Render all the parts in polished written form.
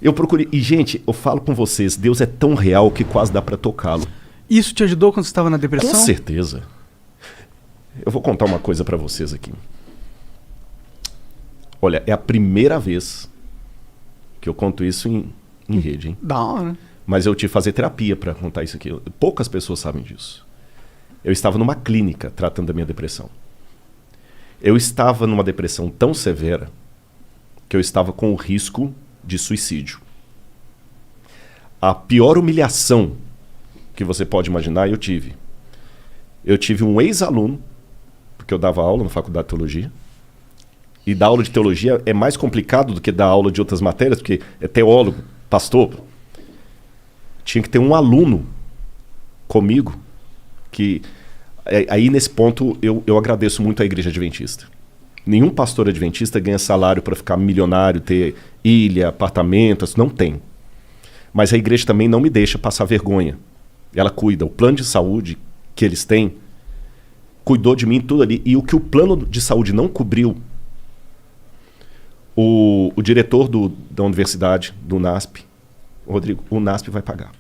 Eu procurei... E, gente, eu falo com vocês, Deus é tão real que quase dá para tocá-lo. Isso te ajudou quando você estava na depressão? Com certeza. Eu vou contar uma coisa para vocês aqui. Olha, é a primeira vez que eu conto isso em rede, hein? Da hora. Mas eu tive que fazer terapia para contar isso aqui. Poucas pessoas sabem disso. Eu estava numa clínica tratando da minha depressão. Eu estava numa depressão tão severa que eu estava com o risco de suicídio. A pior humilhação que você pode imaginar, eu tive. Eu tive um ex-aluno, porque eu dava aula na faculdade de teologia, e dar aula de teologia é mais complicado do que dar aula de outras matérias, porque é teólogo, pastor. Tinha que ter um aluno comigo, que aí nesse ponto eu agradeço muito à Igreja Adventista. Nenhum pastor adventista ganha salário para ficar milionário, ter ilha, apartamentos, não tem. Mas a igreja também não me deixa passar vergonha. Ela cuida. O plano de saúde que eles têm cuidou de mim tudo ali. E o que o plano de saúde não cobriu, o diretor da universidade, do NASP, Rodrigo, o NASP vai pagar.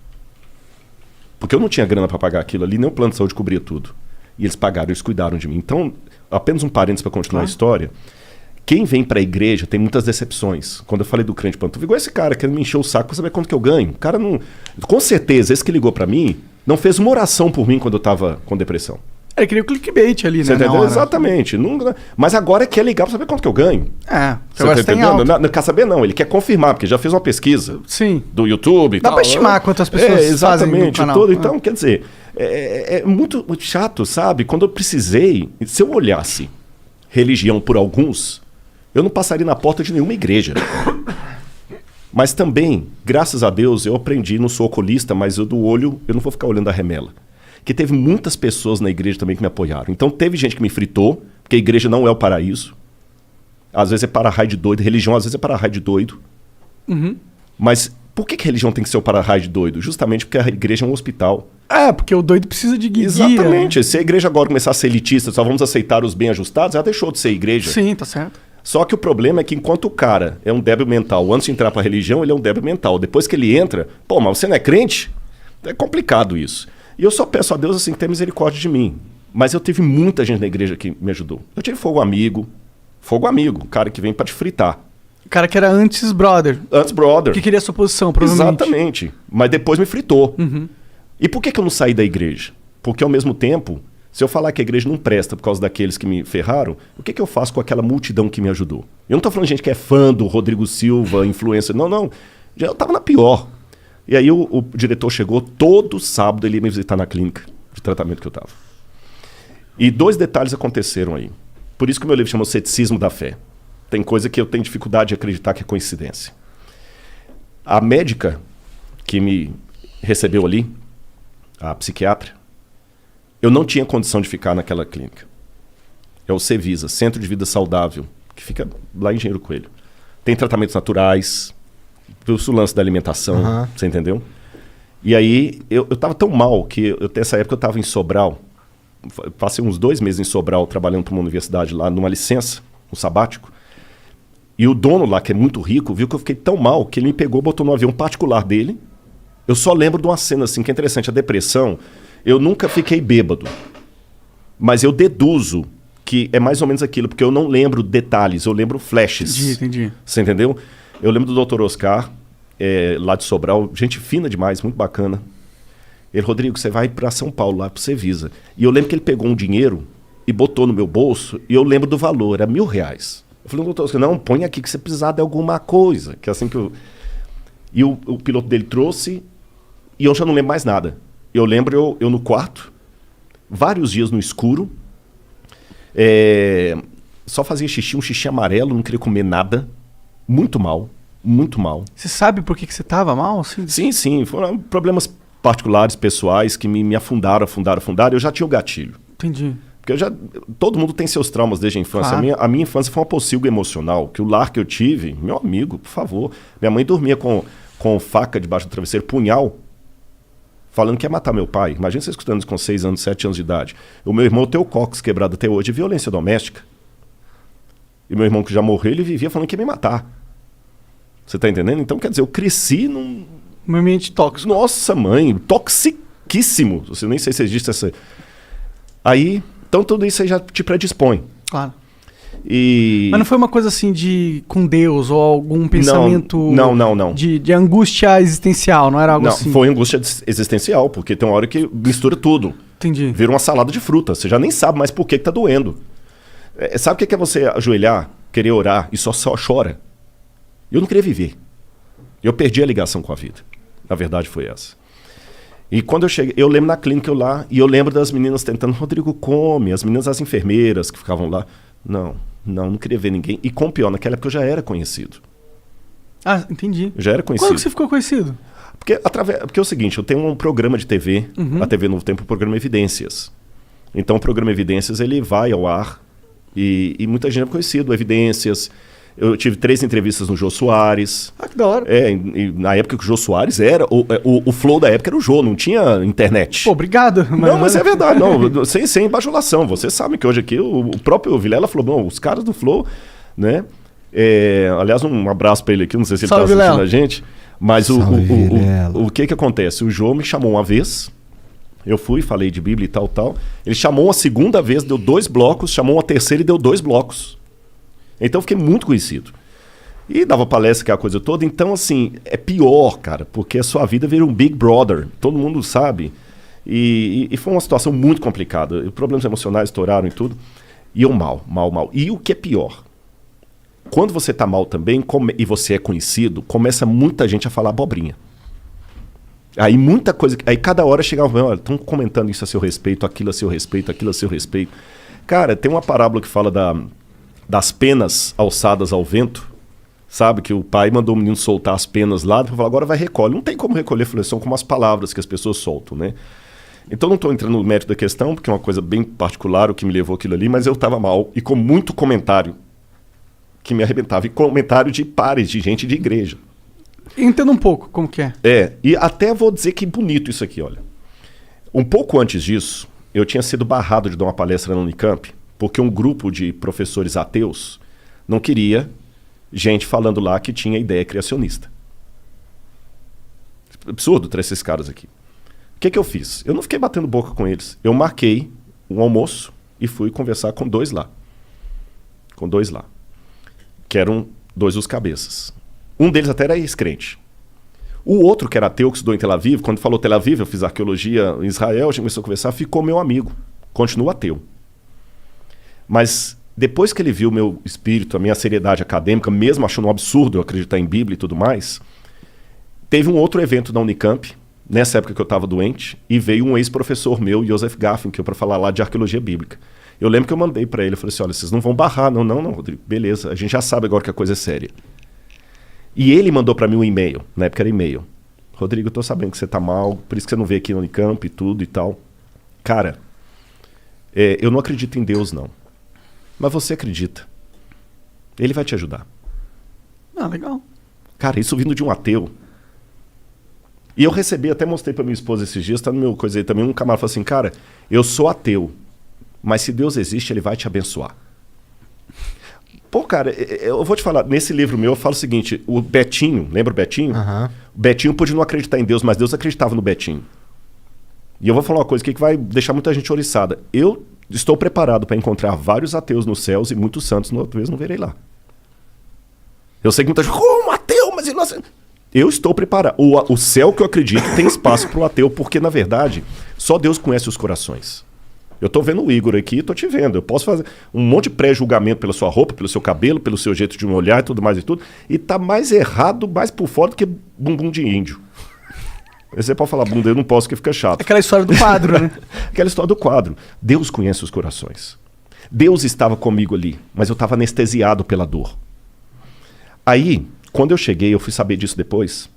Porque eu não tinha grana para pagar aquilo ali, nem o plano de saúde cobria tudo. E eles pagaram, eles cuidaram de mim. Então, apenas um parênteses para continuar a história. Quem vem para a igreja tem muitas decepções. Quando eu falei do crente pantufa, igual esse cara querendo me encher o saco para saber quanto que eu ganho. O cara não... Com certeza, esse que ligou para mim, não fez uma oração por mim quando eu estava com depressão. Ele queria o clickbait ali, Você né? entendeu? Exatamente. Não, mas agora quer ligar para saber quanto que eu ganho. Você tá tem entendendo? Não quer saber, não. Ele quer confirmar, porque já fez uma pesquisa. Sim. Do YouTube e Dá tal. para estimar quantas pessoas exatamente, fazem no canal. Tudo. Então, quer dizer, é muito chato, sabe? Quando eu precisei, se eu olhasse religião por alguns, eu não passaria na porta de nenhuma igreja. Mas também, graças a Deus, eu aprendi, não sou oculista, mas eu do olho, eu não vou ficar olhando a remela. Que teve muitas pessoas na igreja também que me apoiaram. Então teve gente que me fritou, porque a igreja não é o paraíso. Às vezes é para-raio de doido, religião às vezes é para-raio de doido. Uhum. Mas por que religião tem que ser o para-raio de doido? Justamente porque a igreja é um hospital. Porque o doido precisa de guia. Exatamente. Né? Se a igreja agora começar a ser elitista, só vamos aceitar os bem ajustados, ela deixou de ser igreja. Sim, tá certo. Só que o problema é que enquanto o cara é um débil mental, antes de entrar para a religião, ele é um débil mental. Depois que ele entra, mas você não é crente? É complicado isso. E eu só peço a Deus assim, que tenha misericórdia de mim. Mas eu tive muita gente na igreja que me ajudou. Eu tive fogo amigo, o cara que vem para te fritar. O cara que era antes brother. Antes brother. Que queria a sua posição, provavelmente. Exatamente. Mas depois me fritou. Uhum. E por que eu não saí da igreja? Porque ao mesmo tempo, se eu falar que a igreja não presta por causa daqueles que me ferraram, o que eu faço com aquela multidão que me ajudou? Eu não tô falando de gente que é fã do Rodrigo Silva, influencer. Não. Eu tava na pior. E aí o diretor chegou, todo sábado ele ia me visitar na clínica de tratamento que eu estava. E 2 detalhes aconteceram aí. Por isso que o meu livro chama O Ceticismo da Fé. Tem coisa que eu tenho dificuldade de acreditar que é coincidência. A médica que me recebeu ali, a psiquiatra, eu não tinha condição de ficar naquela clínica. É o Cevisa, Centro de Vida Saudável, que fica lá em Engenheiro Coelho. Tem tratamentos naturais, o lance da alimentação, você entendeu? E aí, eu tava tão mal que, nessa época eu tava em Sobral, passei uns 2 meses em Sobral, trabalhando para uma universidade lá, numa licença, um sabático, e o dono lá, que é muito rico, viu que eu fiquei tão mal, que ele me pegou, botou no avião particular dele. Eu só lembro de uma cena assim, que é interessante, a depressão, eu nunca fiquei bêbado, mas eu deduzo que é mais ou menos aquilo, porque eu não lembro detalhes, eu lembro flashes. Entendi. Você entendeu? Eu lembro do Dr. Oscar, lá de Sobral, gente fina demais, muito bacana. Ele, Rodrigo, você vai para São Paulo, lá para o Cevisa. E eu lembro que ele pegou um dinheiro e botou no meu bolso, e eu lembro do valor, era R$1.000. Eu falei, doutor Oscar, não, põe aqui que você precisar de alguma coisa. Que é assim que eu... E o piloto dele trouxe, e eu já não lembro mais nada. Eu lembro eu no quarto, vários dias no escuro, só fazia xixi, um xixi amarelo, não queria comer nada, muito mal. Muito mal. Você sabe por que você estava mal? Assim? Sim. Foram problemas particulares, pessoais, que me afundaram. Eu já tinha o gatilho. Entendi. Porque todo mundo tem seus traumas desde a infância. Claro. A minha infância foi uma pocilga emocional. Que o lar que eu tive, meu amigo, por favor. Minha mãe dormia com faca debaixo do travesseiro, punhal, falando que ia matar meu pai. Imagina você escutando isso com 6 anos, 7 anos de idade. O meu irmão tem o cóccix quebrado até hoje, violência doméstica. E meu irmão que já morreu, ele vivia falando que ia me matar. Você tá entendendo? Então, quer dizer, eu cresci num... Um ambiente tóxico. Nossa, mãe, toxiquíssimo. Você nem sei se existe essa... Aí, então tudo isso aí já te predispõe. Claro. Mas não foi uma coisa assim de com Deus ou algum pensamento não. De angústia existencial, não era algo assim? Não, foi angústia existencial, porque tem uma hora que mistura tudo. Entendi. Vira uma salada de fruta. Você já nem sabe mais por que tá doendo. Sabe o que é você ajoelhar, querer orar e só chora? Eu não queria viver. Eu perdi a ligação com a vida. A verdade foi essa. E quando eu cheguei, eu lembro na clínica eu lá, e eu lembro das meninas tentando, Rodrigo, come, as meninas, as enfermeiras que ficavam lá. Não queria ver ninguém. E com o pior, naquela época eu já era conhecido. Ah, entendi. Eu já era conhecido. Quando que você ficou conhecido? Porque é o seguinte, eu tenho um programa de TV, a TV Novo Tempo, o programa Evidências. Então o programa Evidências, ele vai ao ar, e muita gente é conhecido, Evidências. Eu tive 3 entrevistas no Jô Soares. Ah, que da hora. E na época que o Jô Soares era... O flow da época era o Jô, não tinha internet. Pô, obrigado. Mas é verdade, não, sem bajulação. Vocês sabem que hoje aqui o próprio Vilela falou, não, os caras do flow, né? Aliás, um abraço pra ele aqui, não sei se ele tá assistindo Vilela. A gente. Mas o que acontece? O Jô me chamou uma vez, eu fui, falei de Bíblia e tal. Ele chamou uma segunda vez, deu 2 blocos, chamou uma terceira e deu 2 blocos. Então eu fiquei muito conhecido. E dava palestra, que é a coisa toda. Então, assim, é pior, cara, porque a sua vida vira um Big Brother. Todo mundo sabe. E foi uma situação muito complicada. Problemas emocionais estouraram e tudo. E eu mal. E o que é pior? Quando você tá mal também, e você é conhecido, começa muita gente a falar abobrinha. Aí muita coisa... Aí cada hora chegava, olha, estão comentando isso a seu respeito, aquilo a seu respeito, aquilo a seu respeito. Cara, tem uma parábola que fala das penas alçadas ao vento, sabe? Que o pai mandou o menino soltar as penas lá, depois falou, agora vai recolher. Não tem como recolher, são como as palavras que as pessoas soltam, né? Então não estou entrando no mérito da questão, porque é uma coisa bem particular o que me levou aquilo ali, mas eu estava mal, e com muito comentário que me arrebentava, e comentário de pares, de gente de igreja. Entenda um pouco como que é. E até vou dizer que bonito isso aqui, olha. Um pouco antes disso, eu tinha sido barrado de dar uma palestra na Unicamp, porque um grupo de professores ateus não queria gente falando lá que tinha ideia criacionista. Absurdo trazer esses caras aqui. O que eu fiz? Eu não fiquei batendo boca com eles. Eu marquei um almoço e fui conversar com 2 lá. Que eram 2 dos cabeças. Um deles até era ex-crente. O outro, que era ateu, que estudou em Tel Aviv, quando falou Tel Aviv, eu fiz arqueologia em Israel, a gente começou a conversar, ficou meu amigo. Continua ateu. Mas depois que ele viu o meu espírito, a minha seriedade acadêmica, mesmo achando um absurdo eu acreditar em Bíblia e tudo mais, teve um outro evento da Unicamp, nessa época que eu estava doente, e veio um ex-professor meu, Joseph Gaffin, que eu para falar lá de arqueologia bíblica. Eu lembro que eu mandei para ele, eu falei assim, olha, vocês não vão barrar, não, Rodrigo, beleza, a gente já sabe agora que a coisa é séria. E ele mandou para mim um e-mail, na época era e-mail, Rodrigo, eu tô sabendo que você tá mal, por isso que você não veio aqui na Unicamp e tudo e tal. Cara, eu não acredito em Deus, não. Mas você acredita. Ele vai te ajudar. Ah, legal. Cara, isso vindo de um ateu. E eu recebi, até mostrei pra minha esposa esses dias, tá no meu coisa aí também, um camarada falou assim, cara, eu sou ateu, mas se Deus existe, ele vai te abençoar. Pô, cara, eu vou te falar, nesse livro meu eu falo o seguinte, o Betinho, lembra o Betinho? O Betinho podia não acreditar em Deus, mas Deus acreditava no Betinho. E eu vou falar uma coisa aqui que vai deixar muita gente oriçada. Eu estou preparado para encontrar vários ateus nos céus e muitos santos, talvez não verei lá. Eu sei que muita gente, como ateu, mas ele não... Eu estou preparado. O céu que eu acredito tem espaço para o ateu, porque, na verdade, só Deus conhece os corações. Eu estou vendo o Igor aqui e estou te vendo. Eu posso fazer um monte de pré-julgamento pela sua roupa, pelo seu cabelo, pelo seu jeito de me olhar e tudo mais e tudo, e tá mais errado, mais por fora do que bumbum de índio. Você pode falar bunda, eu não posso, que fica chato. Aquela história do quadro, né? Aquela história do quadro. Deus conhece os corações. Deus estava comigo ali, mas eu estava anestesiado pela dor. Aí, quando eu cheguei, eu fui saber disso depois,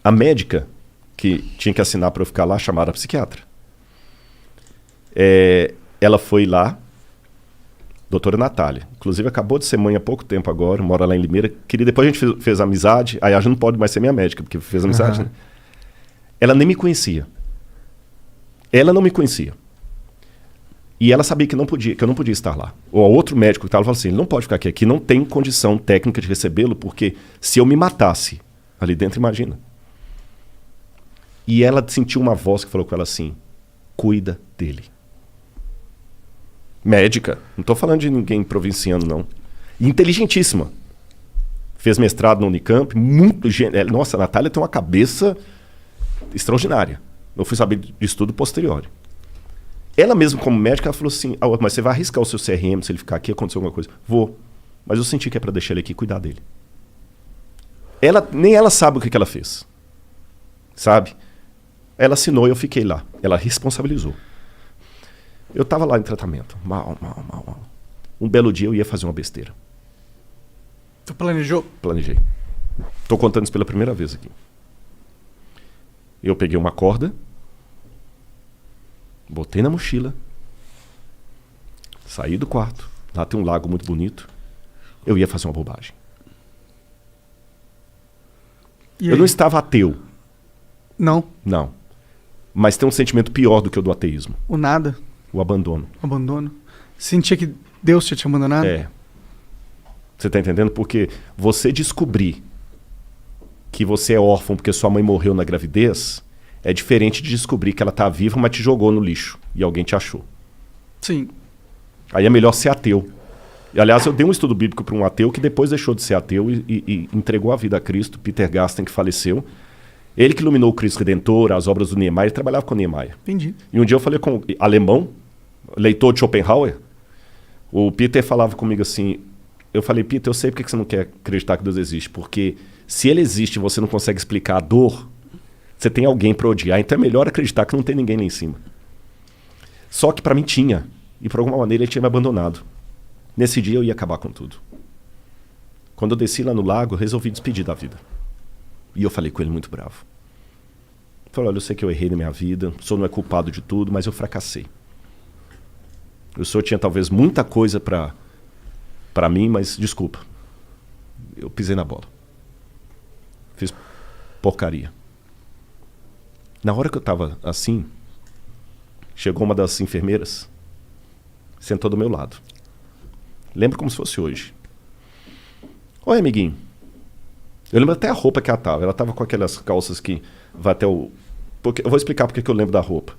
a médica que tinha que assinar para eu ficar lá, chamaram a psiquiatra. Ela foi lá, doutora Natália, inclusive acabou de ser mãe há pouco tempo agora, mora lá em Limeira, depois a gente fez amizade, aí a gente não pode mais ser minha médica, porque fez amizade, né? Ela nem me conhecia. Ela não me conhecia. E ela sabia que eu não podia estar lá. O outro médico que estava falou assim, ele não pode ficar aqui não tem condição técnica de recebê-lo, porque se eu me matasse ali dentro, imagina. E ela sentiu uma voz que falou com ela assim, cuida dele. Médica, não estou falando de ninguém provinciano, não. Inteligentíssima. Fez mestrado no Unicamp, muito gênio. Nossa, a Natália tem uma cabeça extraordinária. Eu fui saber disso tudo posterior. Ela mesma, como médica, ela falou assim, mas você vai arriscar o seu CRM se ele ficar aqui, acontecer alguma coisa? Vou. Mas eu senti que é para deixar ele aqui e cuidar dele. Nem ela sabe o que ela fez. Sabe? Ela assinou e eu fiquei lá. Ela responsabilizou. Eu estava lá em tratamento. Mal. Um belo dia eu ia fazer uma besteira. Tu planejou? Planejei. Estou contando isso pela primeira vez aqui. Eu peguei uma corda, botei na mochila, saí do quarto. Lá tem um lago muito bonito. Eu ia fazer uma bobagem. Eu não estava ateu. Não? Não. Mas tem um sentimento pior do que o do ateísmo. O nada? O abandono. Abandono. Sentia que Deus tinha te abandonado? É. Você está entendendo? Porque você descobrir que você é órfão porque sua mãe morreu na gravidez é diferente de descobrir que ela está viva, mas te jogou no lixo e alguém te achou. Sim. Aí é melhor ser ateu. E, aliás, eu dei um estudo bíblico para um ateu que depois deixou de ser ateu e entregou a vida a Cristo, Peter Gasten, que faleceu. Ele que iluminou o Cristo Redentor, as obras do Niemeyer, ele trabalhava com Niemeyer. Entendi. E um dia eu falei com um alemão, leitor de Schopenhauer, o Peter falava comigo assim, eu falei, Peter, eu sei porque você não quer acreditar que Deus existe, porque se ele existe e você não consegue explicar a dor, você tem alguém para odiar, então é melhor acreditar que não tem ninguém lá em cima. Só que para mim tinha, e por alguma maneira ele tinha me abandonado. Nesse dia eu ia acabar com tudo. Quando eu desci lá no lago, eu resolvi despedir da vida. E eu falei com ele muito bravo. Falei, olha, eu sei que eu errei na minha vida, o senhor não é culpado de tudo, mas eu fracassei. O senhor tinha talvez muita coisa para mim, mas desculpa. Eu pisei na bola. Fiz porcaria. Na hora que eu estava assim, chegou uma das enfermeiras, sentou do meu lado. Lembro como se fosse hoje. Oi, amiguinho. Eu lembro até a roupa que ela estava. Ela estava com aquelas calças que vai até o... Eu vou explicar porque que eu lembro da roupa.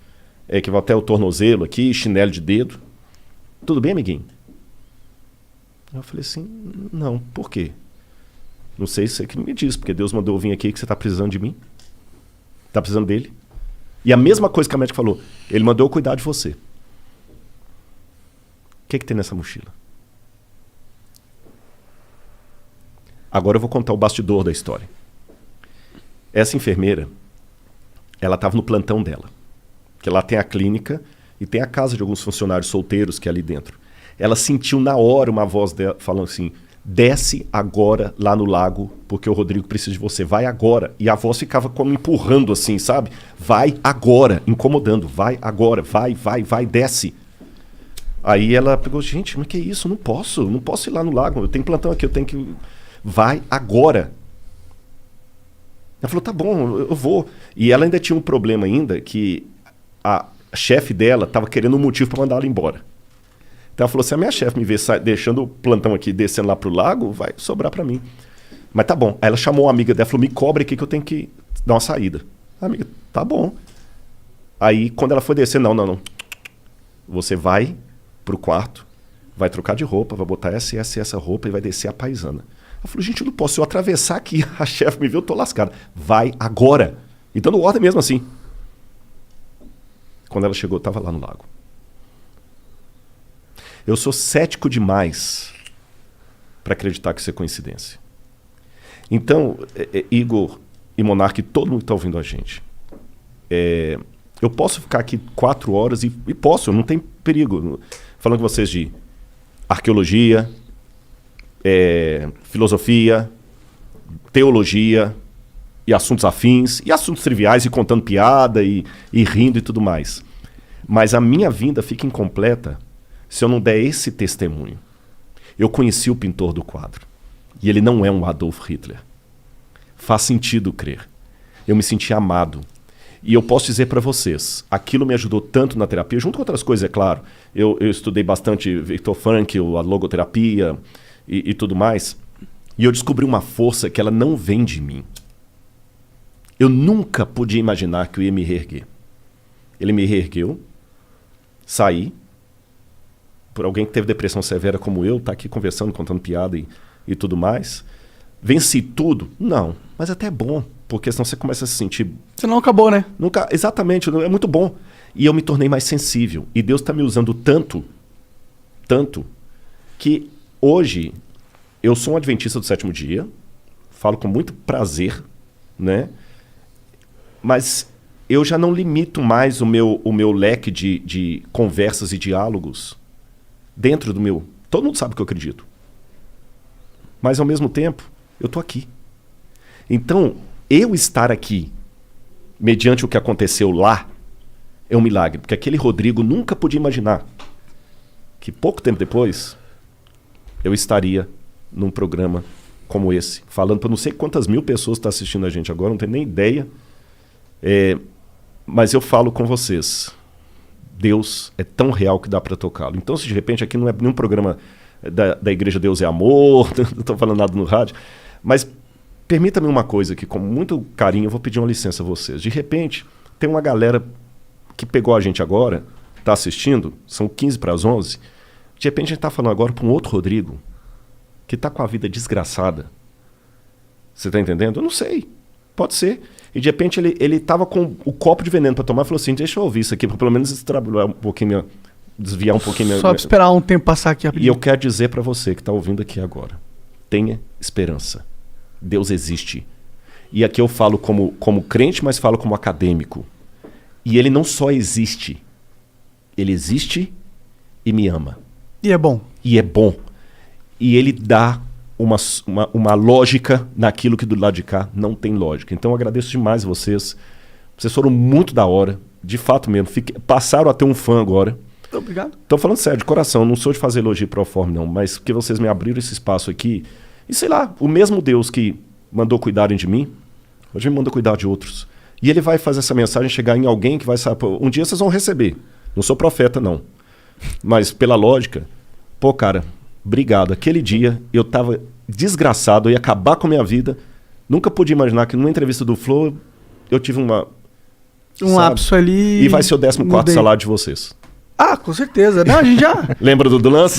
É que vai até o tornozelo aqui, chinelo de dedo. Tudo bem, amiguinho? Eu falei assim, não, por quê? Não sei se você que me diz, porque Deus mandou eu vir aqui que você está precisando de mim. Está precisando dele. E a mesma coisa que a médica falou, ele mandou eu cuidar de você. O que tem nessa mochila? Agora eu vou contar o bastidor da história. Essa enfermeira, ela estava no plantão dela. Que lá tem a clínica e tem a casa de alguns funcionários solteiros que é ali dentro. Ela sentiu na hora uma voz dela falando assim, desce agora lá no lago, porque o Rodrigo precisa de você, vai agora. E a voz ficava como empurrando assim, sabe? Vai agora, incomodando, vai agora, vai, desce. Aí ela pegou, gente, mas que isso? Não posso ir lá no lago, eu tenho plantão aqui, eu tenho que... Vai agora. Ela falou, tá bom, eu vou. E ela ainda tinha um problema ainda, que a chefe dela estava querendo um motivo para mandar ela embora. Então ela falou, se a minha chefe me ver deixando o plantão aqui, descendo lá pro lago, vai sobrar para mim. Mas tá bom. Aí ela chamou uma amiga dela, falou, me cobre aqui que eu tenho que dar uma saída. A amiga, tá bom. Aí quando ela foi descer, não. Você vai pro quarto, vai trocar de roupa, vai botar essa roupa e vai descer a paisana. Ela falou, gente, eu não posso, se eu atravessar aqui, a chefe me viu, eu tô lascado. Vai agora. E dando ordem mesmo assim. Quando ela chegou, eu tava lá no lago. Eu sou cético demais para acreditar que isso é coincidência. Então, Igor e Monark, todo mundo que está ouvindo a gente, eu posso ficar aqui 4 horas e posso, não tem perigo. Falando com vocês de arqueologia, filosofia, teologia e assuntos afins, e assuntos triviais, e contando piada e rindo e tudo mais. Mas a minha vinda fica incompleta se eu não der esse testemunho. Eu conheci o pintor do quadro. E ele não é um Adolf Hitler. Faz sentido crer. Eu me senti amado. E eu posso dizer para vocês, aquilo me ajudou tanto na terapia, junto com outras coisas, é claro. Eu estudei bastante Viktor Frankl, a logoterapia e tudo mais. E eu descobri uma força que ela não vem de mim. Eu nunca podia imaginar que eu ia me reerguer. Ele me reergueu, saí. Por alguém que teve depressão severa como eu, tá aqui conversando, contando piada e tudo mais. Venci tudo? Não, mas até é bom, porque senão você começa a se sentir... Você não acabou, né? Nunca, exatamente, é muito bom. E eu me tornei mais sensível. E Deus está me usando tanto, que hoje eu sou um adventista do sétimo dia, falo com muito prazer, né? Mas eu já não limito mais o meu leque de conversas e diálogos dentro do meu... Todo mundo sabe que eu acredito. Mas, ao mesmo tempo, eu estou aqui. Então, eu estar aqui, mediante o que aconteceu lá, é um milagre. Porque aquele Rodrigo nunca podia imaginar que, pouco tempo depois, eu estaria num programa como esse, falando para não sei quantas mil pessoas estão assistindo a gente agora, não tenho nem ideia. Mas eu falo com vocês, Deus é tão real que dá para tocá-lo. Então, se de repente aqui não é nenhum programa da Igreja Deus é Amor, não estou falando nada no rádio, mas permita-me uma coisa que, com muito carinho, eu vou pedir uma licença a vocês. De repente, tem uma galera que pegou a gente agora, está assistindo, são 15 para as 11, de repente a gente está falando agora para um outro Rodrigo, que está com a vida desgraçada. Você está entendendo? Eu não sei. Pode ser. E de repente ele estava com o copo de veneno para tomar e falou assim, deixa eu ouvir isso aqui, para pelo menos desviar um pouquinho. Só esperar um tempo passar aqui. E eu quero dizer para você que está ouvindo aqui agora, tenha esperança. Deus existe. E aqui eu falo como crente, mas falo como acadêmico. E ele não só existe, ele existe e me ama. E é bom. E é bom. E ele dá uma lógica naquilo que do lado de cá não tem lógica. Então eu agradeço demais vocês. Vocês foram muito da hora. De fato mesmo. Passaram a ter um fã agora. Obrigado. Tô falando sério, de coração. Não sou de fazer elogio pro forma, não. Mas porque vocês me abriram esse espaço aqui. E sei lá, o mesmo Deus que mandou cuidarem de mim, hoje me manda cuidar de outros. E ele vai fazer essa mensagem chegar em alguém que vai saber. Um dia vocês vão receber. Não sou profeta, não. Mas pela lógica, pô, cara, obrigado. Aquele dia eu tava desgraçado, eu ia acabar com a minha vida. Nunca pude imaginar que numa entrevista do Flow eu tive um lapso ali. E vai ser o 14º salário de vocês. Ah, com certeza. Não, a gente já... Lembra do lance?